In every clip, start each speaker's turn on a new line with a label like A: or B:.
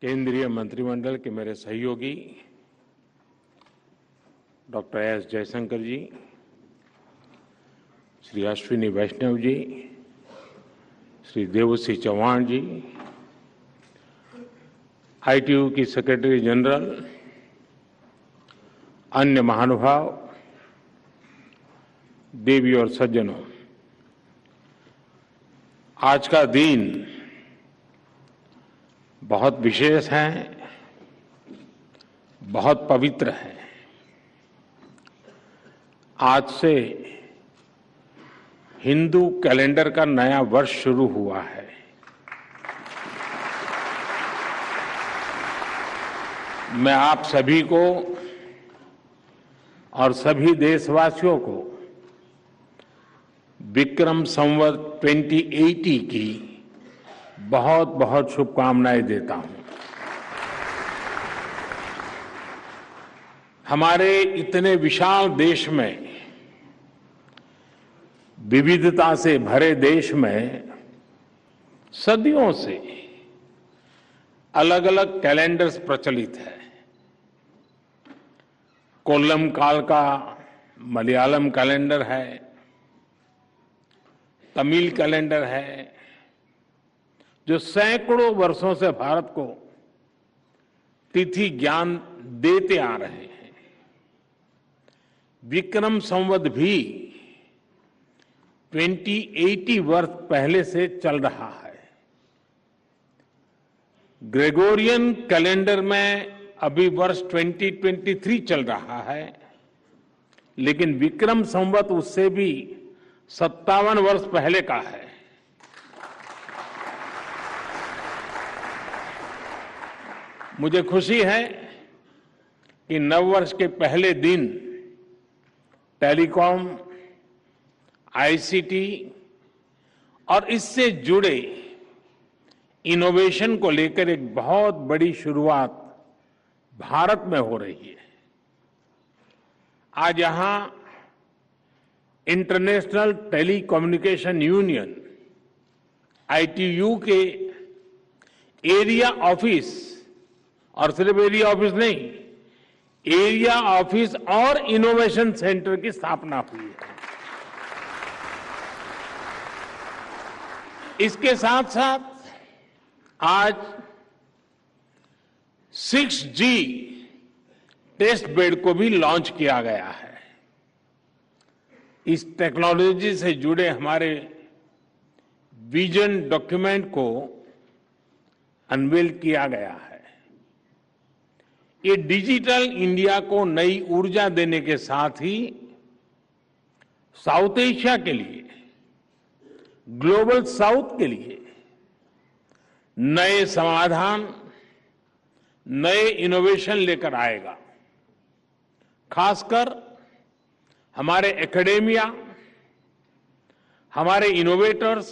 A: केंद्रीय मंत्रिमंडल के मेरे सहयोगी डॉक्टर एस जयशंकर जी, श्री अश्विनी वैष्णव जी, श्री देवश्री चौहान जी, आईटीयू की सेक्रेटरी जनरल, अन्य महानुभाव, देवी और सज्जनों, आज का दिन बहुत विशेष है, बहुत पवित्र है। आज से हिंदू कैलेंडर का नया वर्ष शुरू हुआ है। मैं आप सभी को और सभी देशवासियों को विक्रम संवत 2080 की बहुत बहुत शुभकामनाएं देता हूं। हमारे इतने विशाल देश में, विविधता से भरे देश में सदियों से अलग अलग कैलेंडर्स प्रचलित है। कोल्लम काल का मलयालम कैलेंडर है, तमिल कैलेंडर है, जो सैकड़ों वर्षों से भारत को तिथि ज्ञान देते आ रहे हैं। विक्रम संवत भी 2080 वर्ष पहले से चल रहा है। ग्रेगोरियन कैलेंडर में अभी वर्ष 2023 चल रहा है, लेकिन विक्रम संवत उससे भी 57 वर्ष पहले का है। मुझे खुशी है कि नववर्ष के पहले दिन टेलीकॉम, आईसीटी और इससे जुड़े इनोवेशन को लेकर एक बहुत बड़ी शुरुआत भारत में हो रही है। आज यहां इंटरनेशनल टेलीकम्युनिकेशन यूनियन आईटीयू के एरिया ऑफिस, और सिर्फ एरिया ऑफिस नहीं, एरिया ऑफिस और इनोवेशन सेंटर की स्थापना हुई है। इसके साथ साथ आज 6G टेस्ट बेड को भी लॉन्च किया गया है। इस टेक्नोलॉजी से जुड़े हमारे विजन डॉक्यूमेंट को अनवील किया गया है। ये डिजिटल इंडिया को नई ऊर्जा देने के साथ ही साउथ एशिया के लिए, ग्लोबल साउथ के लिए नए समाधान, नए इनोवेशन लेकर आएगा। खासकर हमारे एकेडेमिया, हमारे इनोवेटर्स,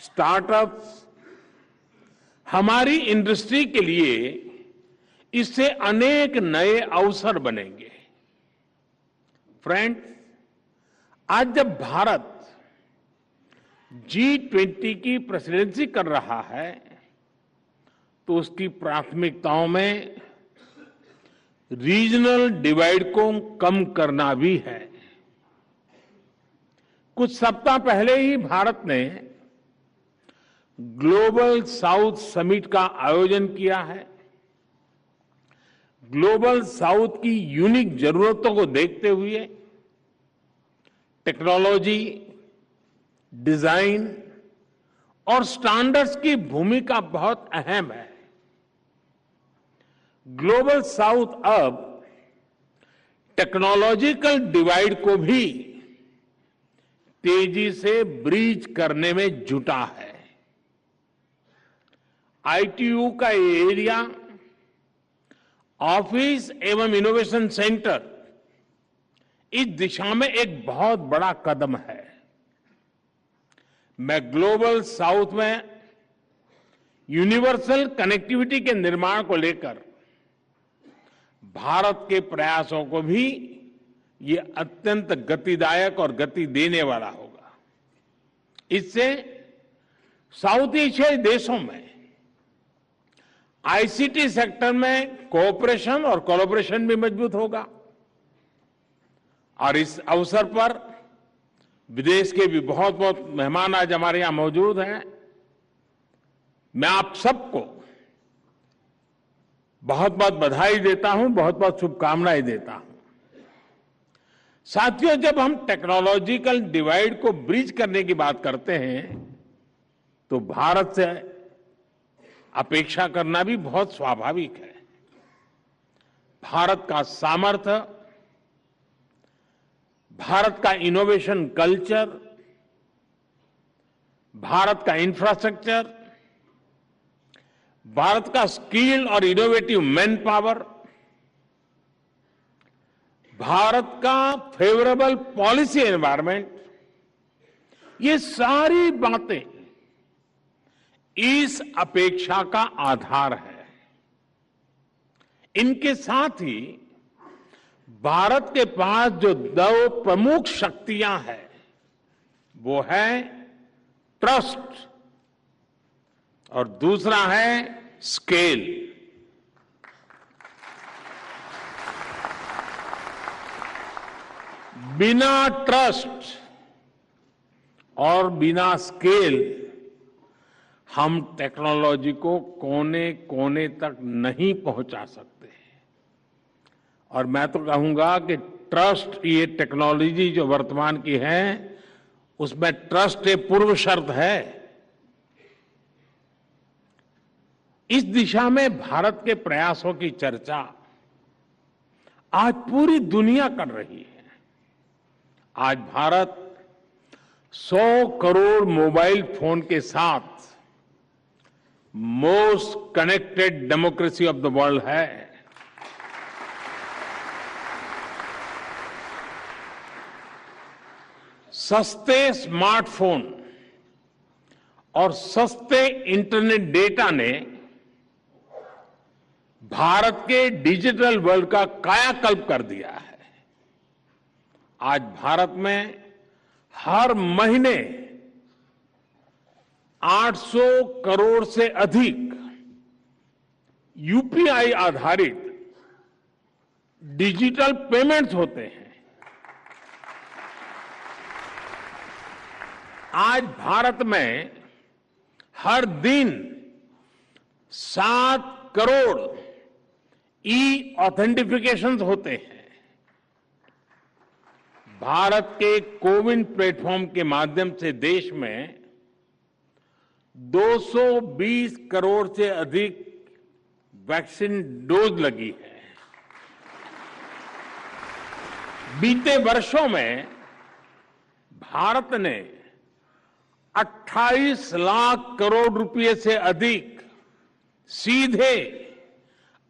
A: स्टार्टअप्स, हमारी इंडस्ट्री के लिए इससे अनेक नए अवसर बनेंगे। फ्रेंड्स, आज जब भारत G20 की प्रेसिडेंसी कर रहा है, तो उसकी प्राथमिकताओं में रीजनल डिवाइड को कम करना भी है। कुछ सप्ताह पहले ही भारत ने ग्लोबल साउथ समिट का आयोजन किया है। ग्लोबल साउथ की यूनिक जरूरतों को देखते हुए टेक्नोलॉजी, डिजाइन और स्टैंडर्ड्स की भूमिका बहुत अहम है। ग्लोबल साउथ अब टेक्नोलॉजिकल डिवाइड को भी तेजी से ब्रीच करने में जुटा है। आईटीयू का ये एरिया ऑफिस एवं इनोवेशन सेंटर इस दिशा में एक बहुत बड़ा कदम है। मैं ग्लोबल साउथ में यूनिवर्सल कनेक्टिविटी के निर्माण को लेकर भारत के प्रयासों को भी ये अत्यंत गतिदायक और गति देने वाला होगा। इससे साउथ एशियाई देशों में आईसीटी सेक्टर में कोऑपरेशन और कोलैबोरेशन भी मजबूत होगा। और इस अवसर पर विदेश के भी बहुत बहुत मेहमान आज हमारे यहां मौजूद हैं। मैं आप सबको बहुत बहुत बधाई देता हूं, बहुत बहुत शुभकामनाएं देता हूं। साथियों, जब हम टेक्नोलॉजिकल डिवाइड को ब्रिज करने की बात करते हैं तो भारत से अपेक्षा करना भी बहुत स्वाभाविक है। भारत का सामर्थ्य, भारत का इनोवेशन कल्चर, भारत का इंफ्रास्ट्रक्चर, भारत का स्किल और इनोवेटिव मैन पावर, भारत का फेवरेबल पॉलिसी एनवायरनमेंट, ये सारी बातें इस अपेक्षा का आधार है। इनके साथ ही भारत के पास जो दो प्रमुख शक्तियां हैं वो है ट्रस्ट और दूसरा है स्केल। बिना ट्रस्ट और बिना स्केल हम टेक्नोलॉजी को कोने कोने तक नहीं पहुंचा सकते। और मैं तो कहूंगा कि ट्रस्ट, ये टेक्नोलॉजी जो वर्तमान की है उसमें ट्रस्ट एक पूर्व शर्त है। इस दिशा में भारत के प्रयासों की चर्चा आज पूरी दुनिया कर रही है। आज भारत 100 करोड़ मोबाइल फोन के साथ most connected democracy of the world है। सस्ते स्मार्टफोन और सस्ते इंटरनेट डेटा ने भारत के डिजिटल वर्ल्ड का कायाकल्प कर दिया है। आज भारत में हर महीने 800 करोड़ से अधिक यूपीआई आधारित डिजिटल पेमेंट्स होते हैं। आज भारत में हर दिन 7 करोड़ ई ऑथेंटिफिकेशन होते हैं। भारत के कोविन प्लेटफॉर्म के माध्यम से देश में 220 करोड़ से अधिक वैक्सीन डोज लगी है। बीते वर्षों में भारत ने 28 लाख करोड़ रुपए से अधिक सीधे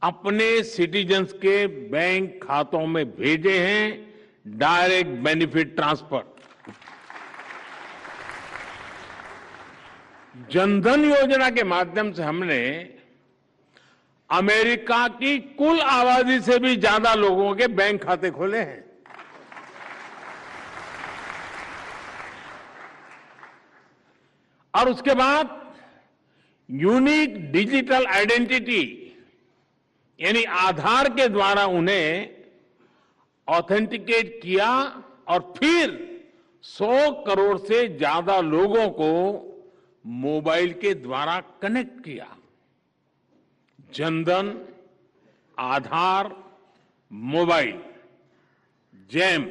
A: अपने सिटीजन्स के बैंक खातों में भेजे हैं, डायरेक्ट बेनिफिट ट्रांसफर। जनधन योजना के माध्यम से हमने अमेरिका की कुल आबादी से भी ज्यादा लोगों के बैंक खाते खोले हैं। और उसके बाद यूनिक डिजिटल आइडेंटिटी यानी आधार के द्वारा उन्हें ऑथेंटिकेट किया और फिर 100 करोड़ से ज्यादा लोगों को मोबाइल के द्वारा कनेक्ट किया। जनधन, आधार, मोबाइल, जेम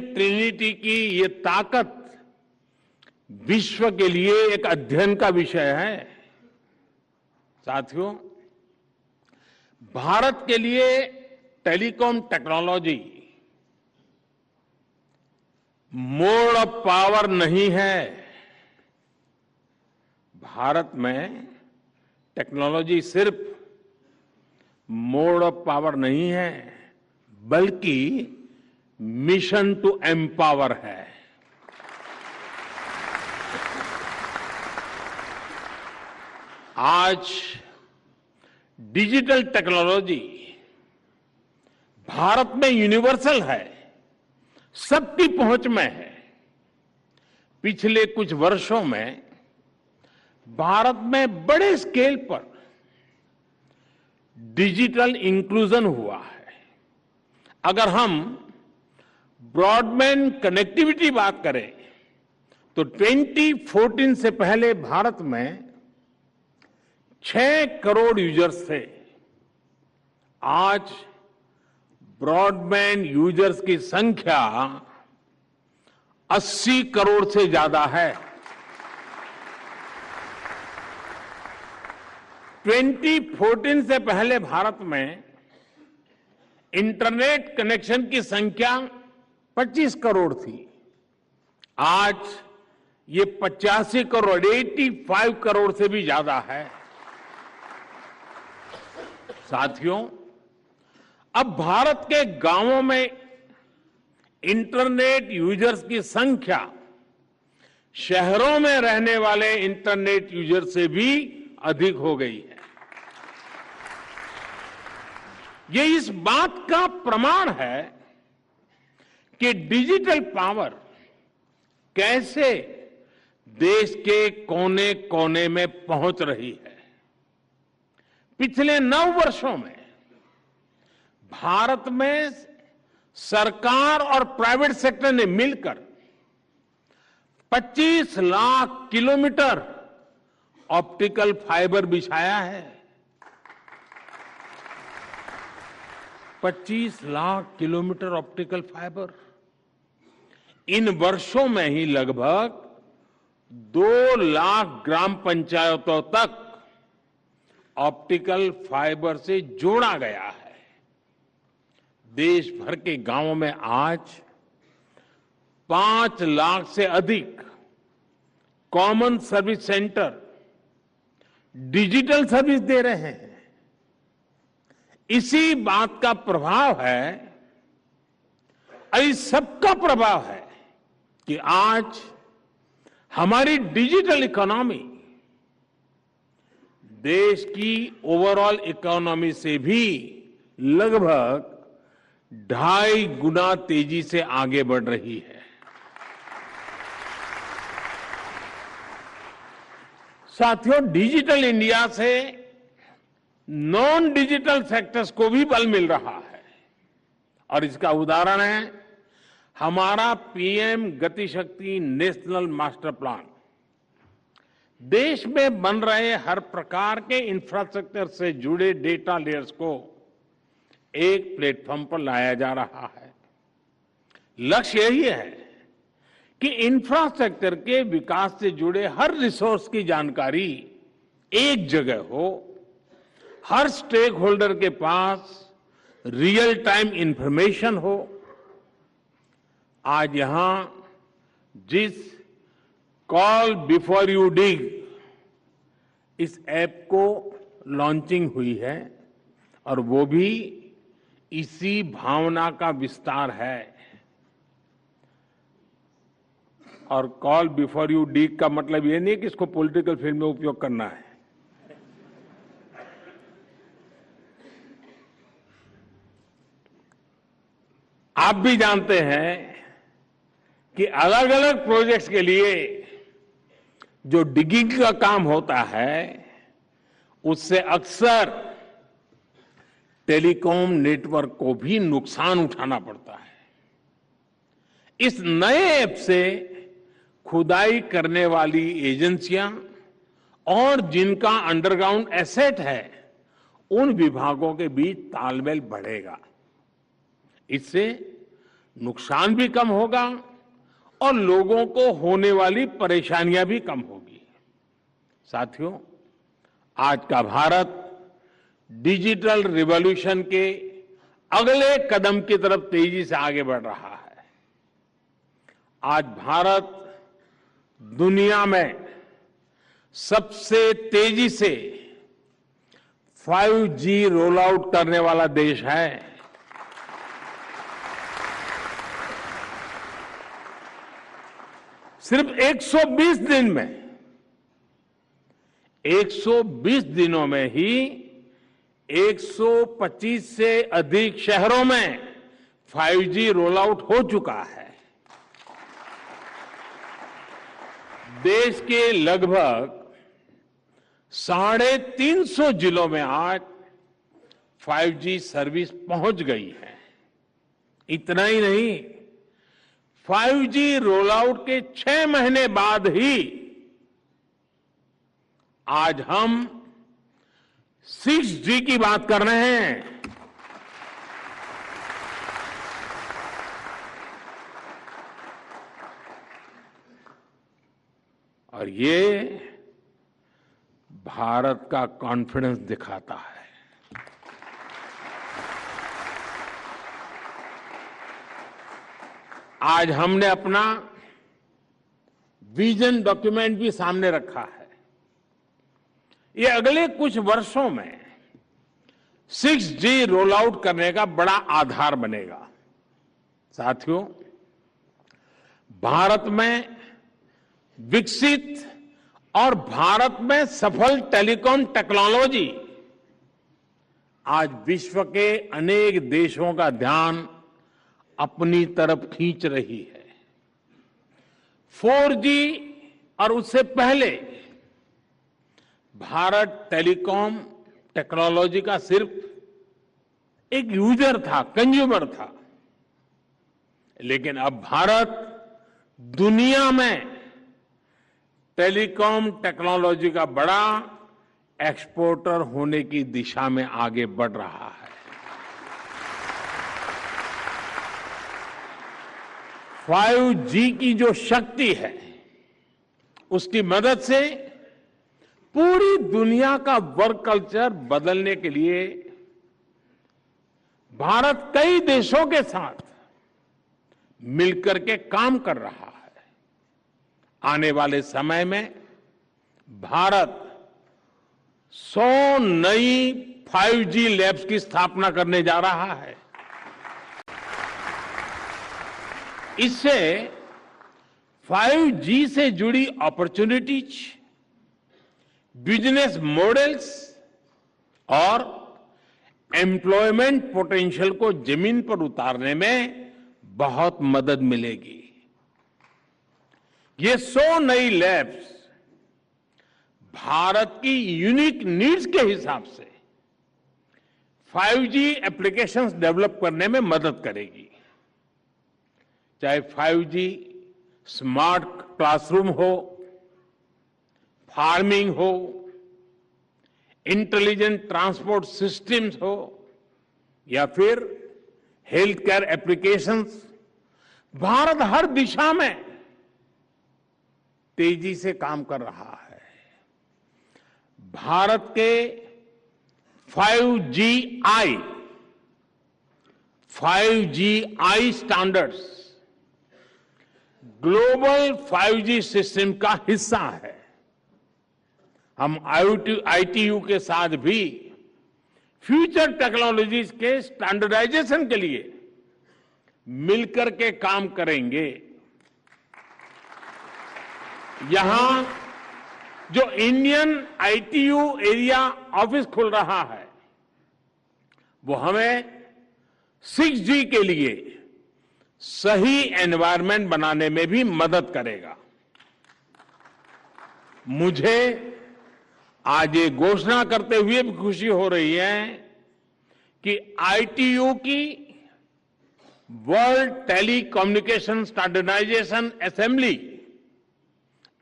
A: ट्रिनिटी की ये ताकत विश्व के लिए एक अध्ययन का विषय है। साथियों, भारत के लिए telecom technology mode of power नहीं है। भारत में टेक्नोलॉजी सिर्फ मोड ऑफ पावर नहीं है, बल्कि मिशन टू एम्पावर है। आज डिजिटल टेक्नोलॉजी भारत में यूनिवर्सल है, सबकी पहुंच में है। पिछले कुछ वर्षों में भारत में बड़े स्केल पर डिजिटल इंक्लूजन हुआ है। अगर हम ब्रॉडबैंड कनेक्टिविटी बात करें तो 2014 से पहले भारत में 6 करोड़ यूजर्स थे। आज ब्रॉडबैंड यूजर्स की संख्या 80 करोड़ से ज्यादा है। 2014 से पहले भारत में इंटरनेट कनेक्शन की संख्या 25 करोड़ थी। आज ये 85 करोड़ 85 करोड़ से भी ज्यादा है। साथियों, अब भारत के गांवों में इंटरनेट यूजर्स की संख्या शहरों में रहने वाले इंटरनेट यूजर से भी अधिक हो गई है। ये इस बात का प्रमाण है कि डिजिटल पावर कैसे देश के कोने कोने में पहुंच रही है। पिछले 9 वर्षों में भारत में सरकार और प्राइवेट सेक्टर ने मिलकर 25 लाख किलोमीटर ऑप्टिकल फाइबर बिछाया है। 25 लाख किलोमीटर ऑप्टिकल फाइबर। इन वर्षों में ही लगभग 2 लाख ग्राम पंचायतों तक ऑप्टिकल फाइबर से जोड़ा गया है। देश भर के गांवों में आज 5 लाख से अधिक common service centre digital service दे रहे हैं। इसी बात का प्रभाव है, इस सबका प्रभाव है कि आज हमारी डिजिटल इकोनॉमी देश की ओवरऑल इकोनॉमी से भी लगभग 2.5 गुना तेजी से आगे बढ़ रही है। साथियों, डिजिटल इंडिया से नॉन डिजिटल सेक्टर्स को भी बल मिल रहा है और इसका उदाहरण है हमारा पीएम गति शक्ति नेशनल मास्टर प्लान। देश में बन रहे हर प्रकार के इंफ्रास्ट्रक्चर से जुड़े डेटा लेयर्स को एक प्लेटफॉर्म पर लाया जा रहा है। लक्ष्य यही है कि इंफ्रास्ट्रक्चर के विकास से जुड़े हर रिसोर्स की जानकारी एक जगह हो, हर स्टेक होल्डर के पास रियल टाइम इंफॉर्मेशन हो। आज यहां जिस कॉल बिफोर यू डिग इस ऐप को लॉन्चिंग हुई है और वो भी इसी भावना का विस्तार है। और कॉल बिफोर यू डिग का मतलब ये नहीं कि इसको पॉलिटिकल फील्ड में उपयोग करना है। आप भी जानते हैं कि अलग अलग प्रोजेक्ट्स के लिए जो डिगिंग का काम होता है उससे अक्सर टेलीकॉम नेटवर्क को भी नुकसान उठाना पड़ता है। इस नए ऐप से खुदाई करने वाली एजेंसियां और जिनका अंडरग्राउंड एसेट है उन विभागों के बीच तालमेल बढ़ेगा। इससे नुकसान भी कम होगा और लोगों को होने वाली परेशानियां भी कम होगी। साथियों, आज का भारत डिजिटल रिवॉल्यूशन के अगले कदम की तरफ तेजी से आगे बढ़ रहा है। आज भारत दुनिया में सबसे तेजी से 5G रोल आउट करने वाला देश है। सिर्फ 120 दिन में 120 दिनों में ही 125 से अधिक शहरों में 5G रोल आउट हो चुका है। देश के लगभग 350 जिलों में आज 5G सर्विस पहुंच गई है। इतना ही नहीं, 5G रोल आउट के 6 महीने बाद ही आज हम 6G की बात कर रहे हैं। और ये भारत का कॉन्फिडेंस दिखाता है। आज हमने अपना विजन डॉक्यूमेंट भी सामने रखा है। ये अगले कुछ वर्षों में 6G रोल आउट करने का बड़ा आधार बनेगा। साथियों, भारत में विकसित और भारत में सफल टेलीकॉम टेक्नोलॉजी आज विश्व के अनेक देशों का ध्यान अपनी तरफ खींच रही है। 4G और उससे पहले भारत टेलीकॉम टेक्नोलॉजी का सिर्फ एक यूजर था, कंज्यूमर था। लेकिन अब भारत दुनिया में टेलीकॉम टेक्नोलॉजी का बड़ा एक्सपोर्टर होने की दिशा में आगे बढ़ रहा है। 5G की जो शक्ति है, उसकी मदद से पूरी दुनिया का वर्क कल्चर बदलने के लिए भारत कई देशों के साथ मिलकर के काम कर रहा है। आने वाले समय में भारत 100 नई 5G लैब्स की स्थापना करने जा रहा है। इससे 5G से जुड़ी अपॉर्चुनिटीज, बिजनेस मॉडल्स और एम्प्लॉयमेंट पोटेंशियल को जमीन पर उतारने में बहुत मदद मिलेगी। ये 100 नई लैब्स भारत की यूनिक नीड्स के हिसाब से 5G एप्लीकेशंस डेवलप करने में मदद करेगी। चाहे 5G स्मार्ट क्लासरूम हो, फार्मिंग हो, इंटेलिजेंट ट्रांसपोर्ट सिस्टम्स हो या फिर हेल्थ केयर एप्लीकेशंस, भारत हर दिशा में तेजी से काम कर रहा है। भारत के 5Gi standards global 5G system का हिस्सा है। हम ITU के साथ भी फ्यूचर टेक्नोलॉजीज के स्टैंडर्डाइजेशन के लिए मिलकर के काम करेंगे। यहां जो इंडियन ITU एरिया ऑफिस खुल रहा है, वो हमें 6G के लिए सही एनवायरनमेंट बनाने में भी मदद करेगा। मुझे आज ये घोषणा करते हुए भी खुशी हो रही है कि ITU की world telecommunication standardisation assembly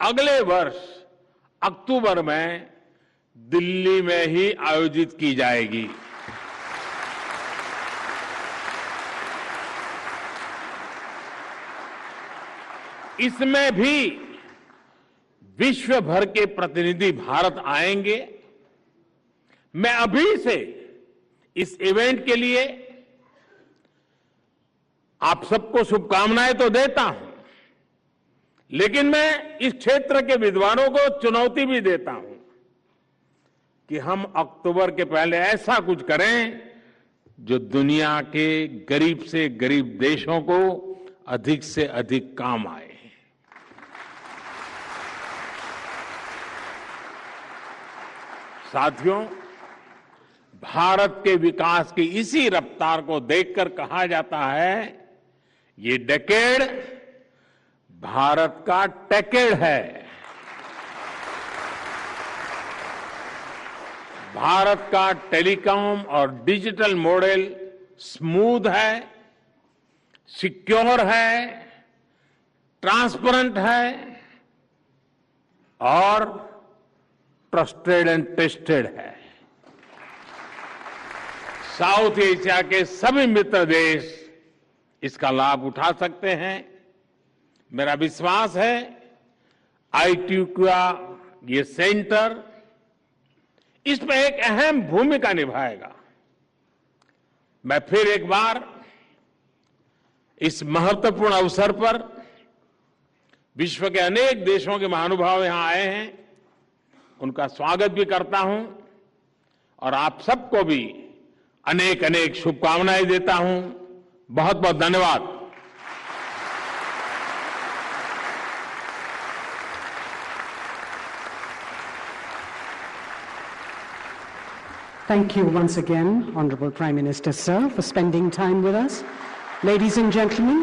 A: अगले वर्ष अक्टूबर में दिल्ली में ही आयोजित की जाएगी। इसमें भी विश्व भर के प्रतिनिधि भारत आएंगे। मैं अभी से इस इवेंट के लिए आप सबको शुभकामनाएं तो देता हूं, लेकिन मैं इस क्षेत्र के विद्वानों को चुनौती भी देता हूं कि हम अक्टूबर के पहले ऐसा कुछ करें जो दुनिया के गरीब से गरीब देशों को अधिक से अधिक काम आए। साथियों, भारत के विकास की इसी रफ्तार को देखकर कहा जाता है, ये डेकेड भारत का टेकेड है। भारत का टेलीकॉम और डिजिटल मॉडल स्मूथ है, सिक्योर है, ट्रांसपेरेंट है और ट्रस्टेड एंड टेस्टेड है। साउथ एशिया के सभी मित्र देश इसका लाभ उठा सकते हैं। मेरा विश्वास है ITU का ये सेंटर इसमें एक अहम भूमिका निभाएगा। मैं फिर एक बार इस महत्वपूर्ण अवसर पर विश्व के अनेक देशों के महानुभाव यहां आए हैं, उनका स्वागत भी करता हूं और आप सबको भी अनेक अनेक शुभकामनाएं देता हूं। बहुत बहुत धन्यवाद।
B: Thank you once again, Honorable Prime Minister, sir, for spending time with us. Ladies and gentlemen,